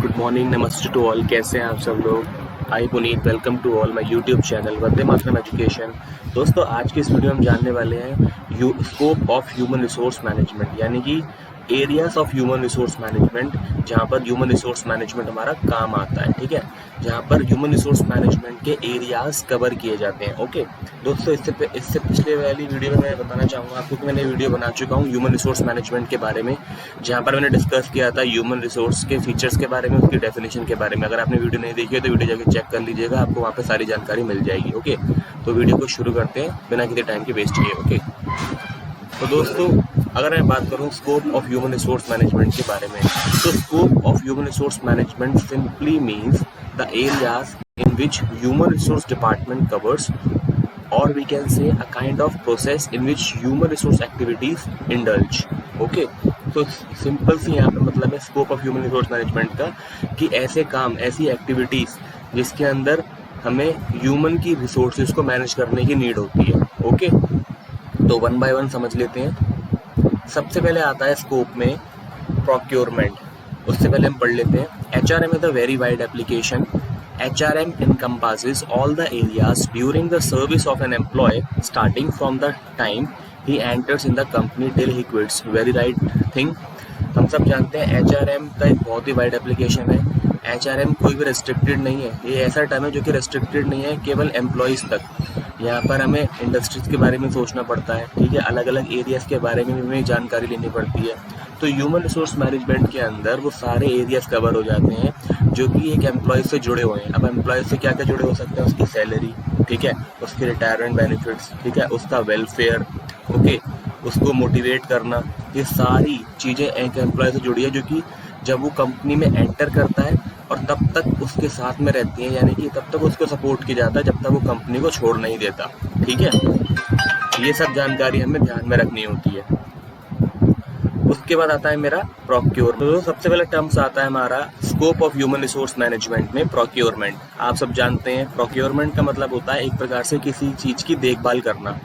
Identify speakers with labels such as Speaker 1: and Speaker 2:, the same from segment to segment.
Speaker 1: Good morning, नमस्ते to all. कैसे हैं आप सब लोग? I Puneet, welcome to all my YouTube channel Vande Mataram education. दोस्तों, आज की इस वीडियो में हम जानने वाले हैं scope of human resource management, यानी कि areas of human resource management, जहाँ पर ह्यूमन रिसोर्स मैनेजमेंट हमारा काम आता है। ठीक है, जहाँ पर ह्यूमन रिसोर्स मैनेजमेंट के एरियाज कवर किए जाते हैं। ओके दोस्तों, इससे पिछले वाली वीडियो में मैं बताना चाहूँगा आपको कि मैंने वीडियो बना चुका हूँ ह्यूमन रिसोर्स मैनेजमेंट के बारे में, जहाँ पर मैंने डिस्कस किया था ह्यूमन रिसोर्स के फीचर्स के बारे में, उसकी डेफिनेशन के बारे में। अगर आपने वीडियो नहीं देखी है तो वीडियो जाकर चेक कर लीजिएगा, आपको वहाँ पर सारी जानकारी मिल जाएगी। ओके, तो वीडियो को शुरू करते हैं बिना किसी टाइम के वेस्ट किए। ओके, तो दोस्तों, अगर मैं बात करूं scope of human resource management के बारे में, तो scope of human resource management simply means the areas in which human resource department covers, और we can say a kind of process in which human resource activities indulge. Okay, तो simple see यहाँ पे मतलब है scope of human resource management का कि ऐसे काम, ऐसी एक्टिविटीज जिसके अंदर हमें ह्यूमन की रिसोर्सेज को मैनेज करने की नीड होती है। ओके, तो वन बाय वन समझ लेते हैं। सबसे पहले आता है स्कोप में प्रोक्योरमेंट। उससे पहले हम पढ़ लेते हैं। HRM is a very wide application. HRM encompasses all the areas during the service of an employee, starting from the time he enters in the company till he quits. Very right thing. हम सब जानते हैं HRM का एक बहुत ही wide application है। HRM कोई भी रेस्ट्रिक्टेड नहीं है, ये ऐसा टर्म है जो कि रेस्ट्रिक्टेड नहीं है केवल एम्प्लॉयज़ तक। यहाँ पर हमें इंडस्ट्रीज के बारे में सोचना पड़ता है, ठीक है, अलग अलग एरियाज़ के बारे में भी हमें जानकारी लेनी पड़ती है। तो ह्यूमन रिसोर्स मैनेजमेंट के अंदर वो सारे एरियाज़ कवर हो जाते हैं जो कि एक एम्प्लॉय से जुड़े हुए हैं। अब एम्प्लॉय से क्या क्या जुड़े हो सकते हैं? उसकी सैलरी, ठीक है, उसके रिटायरमेंट बेनिफिट्स, ठीक है, उसका वेलफेयर, ओके, उसको मोटिवेट करना, ये सारी चीज़ें एक एम्प्लॉय से जुड़ी है जो कि जब वो कंपनी में एंटर करता है और तब तक उसके साथ में रहती है, यानी कि तब तक उसको सपोर्ट किया जाता है जब तक वो कंपनी को छोड़ नहीं देता। ठीक है, ये सब जानकारी हमें ध्यान में रखनी होती है। उसके बाद आता है मेरा प्रोक्योर। तो सबसे पहले टर्म्स आता है हमारा scope of human resource management में प्रोक्योरमेंट। आप सब जानते हैं प्रोक्योरमेंट का मतलब होता है एक प्रकार से किसी चीज़ की देखभाल करना,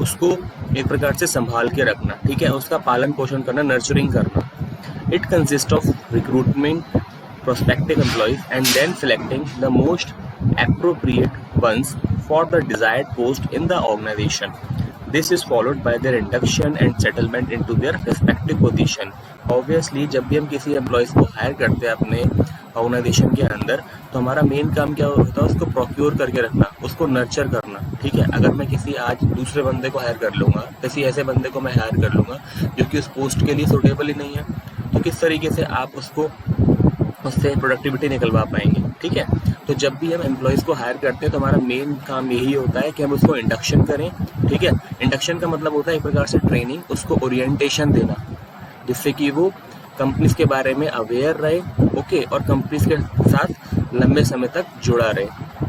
Speaker 1: उसको एक प्रकार से संभाल के रखना, ठीक है, उसका पालन पोषण करना, नर्चरिंग करना। It consist of recruitment prospective employees and then selecting the most appropriate ones for the desired post in the organization. This is followed by their induction and settlement into their respective position. Obviously, जब भी हम किसी employees को higher करते हैं अपने organisation के अंदर, तो हमारा मेन काम क्या होता है? उसको प्रोक्योर करके रखना, उसको नर्चर करना। ठीक है, अगर मैं किसी आज दूसरे बंदे को हायर कर लूँगा, किसी ऐसे बंदे को मैं हायर कर लूँगा जो कि उस पोस्ट के लिए सूटेबल ही नहीं है, तो किस तरीके से आप उससे प्रोडक्टिविटी निकलवा पाएंगे। ठीक है, तो जब भी हम एम्प्लॉयज़ को हायर करते हैं तो हमारा मेन काम यही होता है कि हम उसको इंडक्शन करें। ठीक है, इंडक्शन का मतलब होता है एक प्रकार से ट्रेनिंग, उसको ओरिएंटेशन देना, जिससे कि वो कंपनीज के बारे में अवेयर रहे, ओके, और कंपनीज के साथ लंबे समय तक जुड़ा रहे।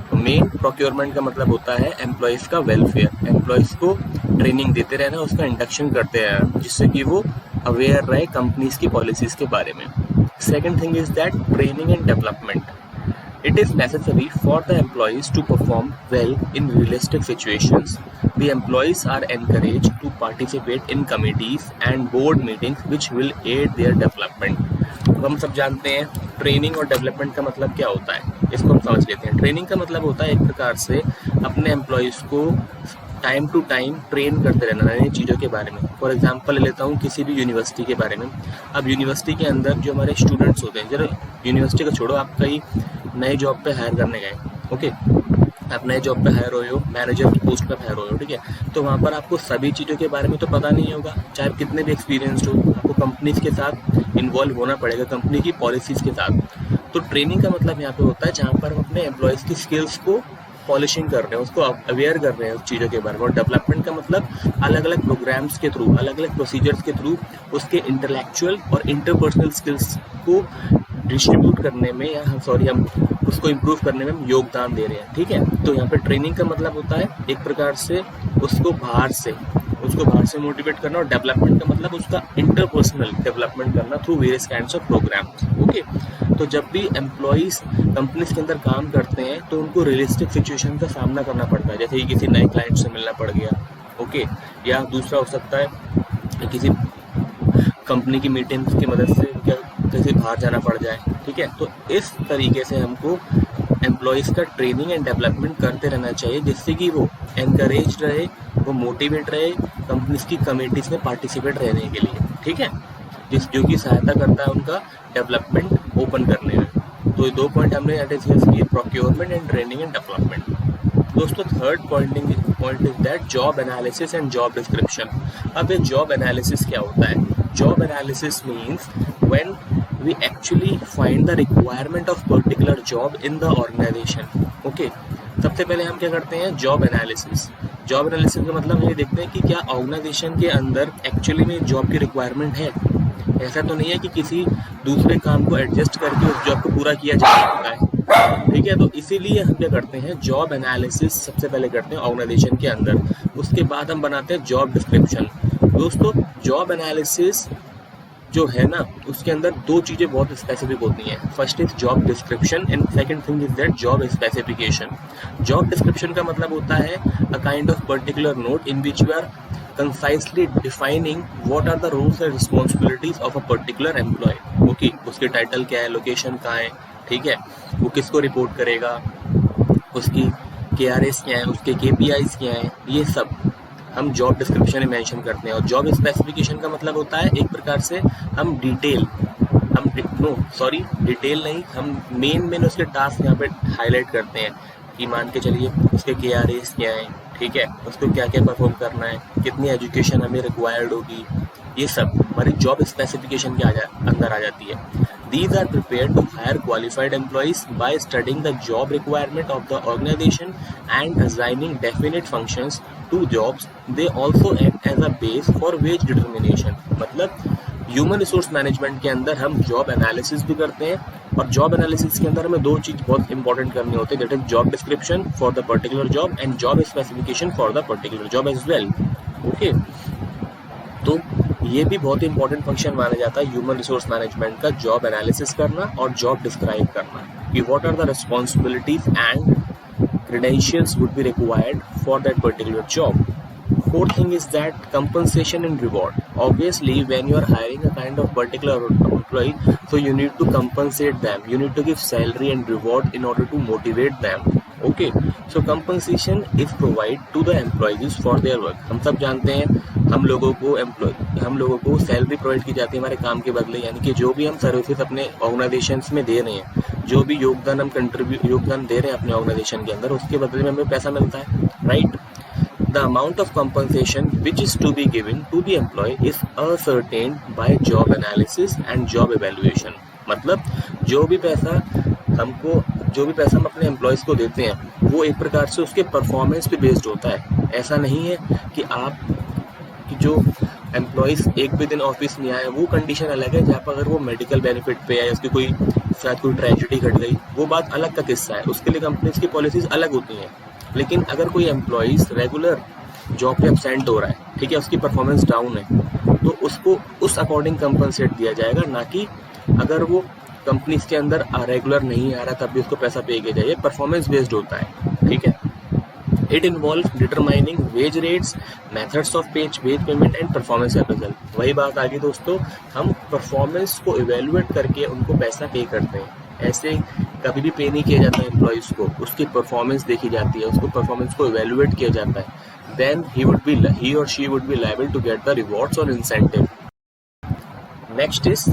Speaker 1: तो मेन प्रोक्योरमेंट का मतलब होता है एम्प्लॉयज़ का वेलफेयर, एम्प्लॉयज़ को ट्रेनिंग देते रहना, उसका इंडक्शन करते रहना, जिससे कि वो अवेयर रहे कंपनीज की पॉलिसीज़ के बारे में। Second thing is that training and development. It is necessary for the employees to perform well in realistic situations. The employees are encouraged to participate in committees and board meetings which will aid their development. तो हम सब जानते हैं training और development का मतलब क्या होता है, इसको हम समझ लेते हैं। ट्रेनिंग का मतलब होता है एक प्रकार से अपने एम्प्लॉयज़ को टाइम टू टाइम ट्रेन करते रहना नई चीज़ों के बारे में। फॉर एग्जांपल ले लेता हूँ किसी भी यूनिवर्सिटी के बारे में। अब यूनिवर्सिटी के अंदर जो हमारे स्टूडेंट्स होते हैं, जरा यूनिवर्सिटी को छोड़ो, आप कहीं नए जॉब पे हायर करने गए, ओके, आप नए जॉब पे हायर हुए हो, मैनेजर की पोस्ट पे हायर हुए हो, ठीक है, तो वहाँ पर आपको सभी चीज़ों के बारे में तो पता नहीं होगा, चाहे आप कितने भी एक्सपीरियंसड हो, आपको कंपनीज के साथ इन्वॉल्व होना पड़ेगा, कंपनी की पॉलिसीज़ के साथ। तो ट्रेनिंग का मतलब यहाँ पे होता है जहाँ पर हम अपने एम्प्लॉयज़ की स्किल्स को पॉलिशिंग कर रहे हैं, उसको अवेयर कर रहे हैं उस चीज़ों के बारे में। और डेवलपमेंट का मतलब अलग अलग प्रोग्राम्स के थ्रू, अलग अलग प्रोसीजर्स के थ्रू उसके इंटेलेक्चुअल और इंटरपर्सनल स्किल्स को डिस्ट्रीब्यूट करने में, या हम उसको इम्प्रूव करने में हम योगदान दे रहे हैं। ठीक है, तो यहाँ पे ट्रेनिंग का मतलब होता है एक प्रकार से उसको बाहर से मोटिवेट करना, और डेवलपमेंट का मतलब उसका इंटरपर्सनल डेवलपमेंट करना through various kinds of programmes. Okay, तो जब भी एम्प्लॉयज़ कंपनीज के अंदर काम करते हैं तो उनको रियलिस्टिक सिचुएशन का सामना करना पड़ता है, जैसे कि किसी नए क्लाइंट से मिलना पड़ गया, ओके, या दूसरा हो सकता है किसी कंपनी की मीटिंग्स की मदद से क्या कहीं बाहर जाना पड़ जाए, ठीक है। तो इस तरीके से हमको एम्प्लॉयज़ का ट्रेनिंग एंड डेवलपमेंट करते रहना चाहिए, जिससे कि वो एनकरेज रहे, वो मोटिवेट रहे कंपनीज की कमेटीज में पार्टिसिपेट रहने के लिए, ठीक है, जो कि सहायता करता है उनका डेवलपमेंट ओपन करने में। तो ये 2 पॉइंट हमने डिस्कस किए, procurement and training and development. दोस्तों third point is that job analysis and job description. अब ये जॉब एनालिसिस क्या होता है? Job analysis means when we actually find the requirement of particular job in the organization. Okay, सबसे पहले हम क्या करते हैं? Job analysis. जॉब एनालिसिस का मतलब हम ये देखते हैं कि क्या ऑर्गेनाइजेशन के अंदर एक्चुअली में जॉब की रिक्वायरमेंट है। ऐसा तो नहीं है कि किसी दूसरे काम को एडजस्ट करके उस जॉब को पूरा किया जा सकता है, ठीक है। तो इसीलिए हम क्या करते हैं? जॉब एनालिसिस सबसे पहले करते हैं ऑर्गेनाइजेशन के अंदर, उसके बाद हम बनाते हैं जॉब डिस्क्रिप्शन। दोस्तों जॉब एनालिसिस जो है ना, उसके अंदर 2 चीज़ें बहुत स्पेसिफिक होती हैं। First is job description and second thing is that job specification. Job description का मतलब होता है a kind of particular note in which you are concisely defining what are the roles and responsibilities of a particular employee. Okay, उसके title क्या है, location कहाँ है, ठीक है, वो किसको रिपोर्ट करेगा, उसकी KRAs क्या है, उसके KPIs क्या है, ये सब हम जॉब डिस्क्रिप्शन में मेंशन करते हैं। और जॉब स्पेसिफिकेशन का मतलब होता है एक प्रकार से हम डिटेल नहीं, हम मेन उसके टास्क यहाँ पे हाईलाइट करते हैं कि मान के चलिए उसके KRAs क्या हैं, ठीक है, उसको क्या क्या परफॉर्म करना है, कितनी एजुकेशन हमें रिक्वायर्ड होगी, ये सब हमारी जॉब स्पेसिफिकेशन के अंदर आ जाती है। These are prepared to hire qualified employees by studying the job requirement of the organization and assigning definite functions to jobs. They also act as a base for wage determination. मतलब human resource management के अंदर हम job analysis भी करते हैं, और job analysis के अंदर हमें 2 चीज़ बहुत इंपॉर्टेंट करनी होती है, that is job description for the particular job and job specification for the particular job as well. Okay, तो ये भी बहुत इंपॉर्टेंट फंक्शन माना जाता है ह्यूमन रिसोर्स मैनेजमेंट का, जॉब एनालिसिस करना और जॉब डिस्क्राइब करना कि what are the responsibilities and credentials would be required for that particular job. Fourth thing is that compensation and reward. Obviously, when you are hiring a kind of particular employee, so you need to compensate them. You need to give salary and reward in order to motivate them. Okay, so compensation is provided to the employees for their work. हम सब जानते हैं हम लोगों को salary provide की जाती है हमारे काम के बदले, यानी कि जो भी हम सर्विसेज अपने ऑर्गेनाइजेशंस में दे रहे हैं, जो भी योगदान दे रहे हैं अपने ऑर्गेनाइजेशन के अंदर, उसके बदले में हमें पैसा मिलता है, right. The amount of compensation which is to be given to the employee is ascertained by job analysis and job evaluation. मतलब जो भी पैसा हम अपने एम्प्लॉयज़ को देते हैं वो एक प्रकार से उसके परफॉर्मेंस पे बेस्ड होता है। ऐसा नहीं है कि जो एम्प्लॉयज़ एक भी दिन ऑफिस नहीं आए, वो कंडीशन अलग है। जहाँ पर अगर वो मेडिकल बेनिफिट पे है या उसकी शायद कोई ट्रेजिडी घट गई, वो बात अलग का किस्सा है, उसके लिए कंपनीज की पॉलिसीज अलग होती हैं। लेकिन अगर कोई एम्प्लॉयज़ रेगुलर जॉब पे एब्सेंट हो रहा है, ठीक है, उसकी परफॉर्मेंस डाउन है, तो उसको उस अकॉर्डिंग कंपनसेट दिया जाएगा, ना कि अगर वो कंपनीज के अंदर रेगुलर नहीं आ रहा तब भी उसको पैसा पे किया जाए। परफॉर्मेंस बेस्ड होता है, ठीक है। It involve determining wage rates, methods of wage payment and performance appraisal. वही बात आ गई दोस्तों, हम परफॉर्मेंस को इवेल्युएट करके उनको पैसा पे करते हैं। ऐसे कभी भी पे नहीं किया जाता है एम्प्लॉयज़ को, उसकी परफॉर्मेंस देखी जाती है, उसको परफॉर्मेंस को इवेल्युएट किया जाता है, then he or she would be liable to get the rewards or incentive. Next is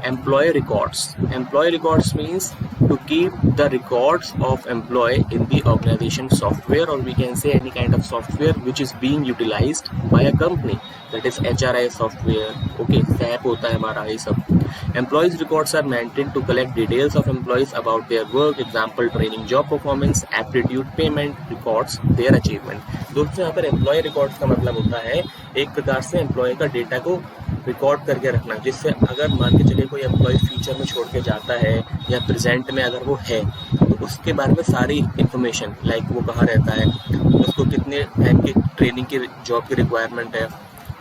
Speaker 1: employee records. Employee records means to keep the records of employee in the organization software, or we can say any kind of software which is being utilized by a company, that is HRIS software, okay, SAP होता है हमारा, ये सब। Employees records are maintained to collect details of employees about their work, example training, job performance, aptitude, payment, records, their achievement. दोस्तों यहाँ पर employee records का मतलब होता है एक प्रकार से employee का डेटा को रिकॉर्ड करके रखना, जिससे अगर मान के चलिए कोई एम्प्लॉय फ्यूचर में छोड़ के जाता है या प्रेजेंट में अगर वो है, तो उसके बारे में सारी इन्फॉर्मेशन, लाइक वो कहाँ रहता है, उसको कितने टाइम की ट्रेनिंग की जॉब की रिक्वायरमेंट है,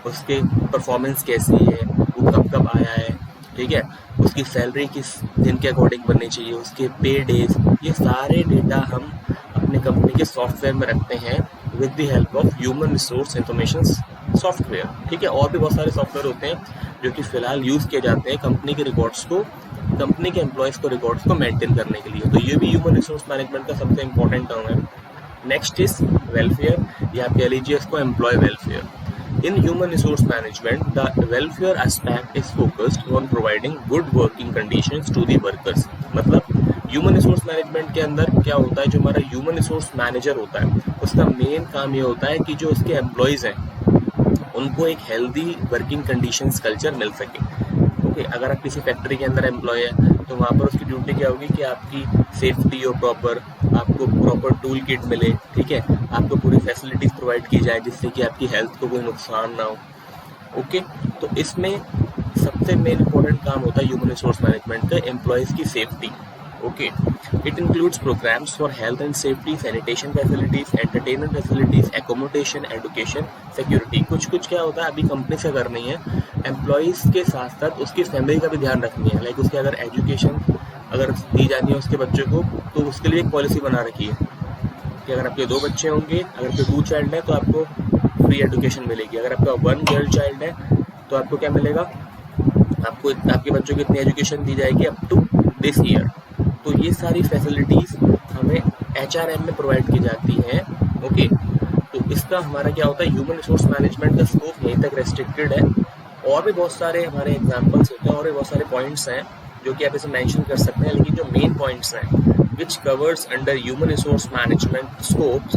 Speaker 1: उसके परफॉर्मेंस कैसी है, वो कब कब आया है, ठीक है, उसकी सैलरी किस दिन के अकॉर्डिंग बननी चाहिए, उसके पे डेज, ये सारे डेटा हम अपने कंपनी के सॉफ्टवेयर में रखते हैं with the help of human resource information software, ठीक है। और भी बहुत सारे सॉफ्टवेयर होते हैं जो कि फिलहाल यूज़ किए जाते हैं कंपनी के रिकॉर्ड्स को, कंपनी के एम्प्लॉयज़ को रिकॉर्ड्स को मेंटेन करने के लिए। तो ये भी ह्यूमन रिसोर्स मैनेजमेंट का सबसे इंपॉर्टेंट टर्म है। नेक्स्ट इज वेलफेयर, या आप कह लीजिए इसको employee welfare. In human resource management, the welfare aspect is focused on providing good working conditions to the workers। मतलब ह्यूमन रिसोर्स मैनेजमेंट के अंदर क्या होता है, जो हमारा ह्यूमन रिसोर्स मैनेजर होता है उसका मेन काम ये होता है कि जो उसके एम्प्लॉयज़ हैं उनको एक हेल्दी वर्किंग कंडीशंस कल्चर मिल सके। ओके, अगर आप किसी फैक्ट्री के अंदर एम्प्लॉय है तो वहाँ पर उसकी ड्यूटी क्या होगी कि आपकी सेफ्टी हो प्रॉपर, आपको प्रॉपर टूल किट मिले, ठीक है, आपको पूरी फैसिलिटीज़ प्रोवाइड की जाए जिससे कि आपकी हेल्थ को कोई नुकसान ना हो। ओके, तो इसमें सबसे मेन इंपॉर्टेंट काम होता है ह्यूमन रिसोर्स मैनेजमेंट का एम्प्लॉयज़ की safety. Okay, it includes programmes for health and safety, sanitation facilities, entertainment facilities, accommodation, education, security. कुछ क्या होता है अभी कंपनी से करनी है, एम्प्लॉयज़ के साथ साथ उसकी फैमिली का भी ध्यान रखनी है। लाइक उसके अगर एजुकेशन अगर दी जानी है उसके बच्चे को, तो उसके लिए एक पॉलिसी बना रखी है कि अगर आपके 2 बच्चे होंगे, अगर आपके 2 चाइल्ड है तो आपको फ्री एजुकेशन मिलेगी। अगर आपका 1 गर्ल चाइल्ड है तो आपको क्या मिलेगा, आपको आपके बच्चों को इतनी एजुकेशन दी जाएगी अप टू दिस ईयर। तो ये सारी फैसिलिटीज़ हमें HRM में प्रोवाइड की जाती हैं। ओके, तो इसका हमारा क्या होता है, ह्यूमन रिसोर्स मैनेजमेंट का स्कोप यहीं तक रेस्ट्रिक्टेड है। और भी बहुत सारे हमारे एग्जाम्पल्स होते हैं और भी बहुत सारे पॉइंट्स हैं जो कि आप इसे मेंशन कर सकते हैं, लेकिन जो मेन पॉइंट्स हैं which covers under human resource management scopes,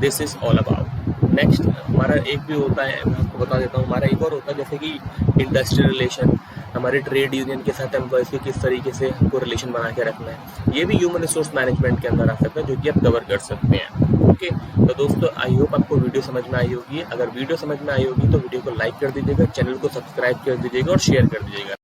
Speaker 1: this is all about. Next हमारा एक भी होता है, मैं आपको बता देता हूँ, हमारा एक और होता है जैसे कि इंडस्ट्रियल रिलेशन, हमारे ट्रेड यूनियन के साथ एम्प्लॉयज़ के किस तरीके से हमको रिलेशन बना के रखना है, ये भी ह्यूमन रिसोर्स मैनेजमेंट के अंदर आ सकता है जो कि आप कवर कर सकते हैं। ओके, तो दोस्तों आई होप आपको वीडियो समझ में आई होगी। अगर वीडियो समझ में आई होगी तो वीडियो को लाइक कर दीजिएगा, चैनल को सब्सक्राइब कर दीजिएगा और शेयर कर दीजिएगा।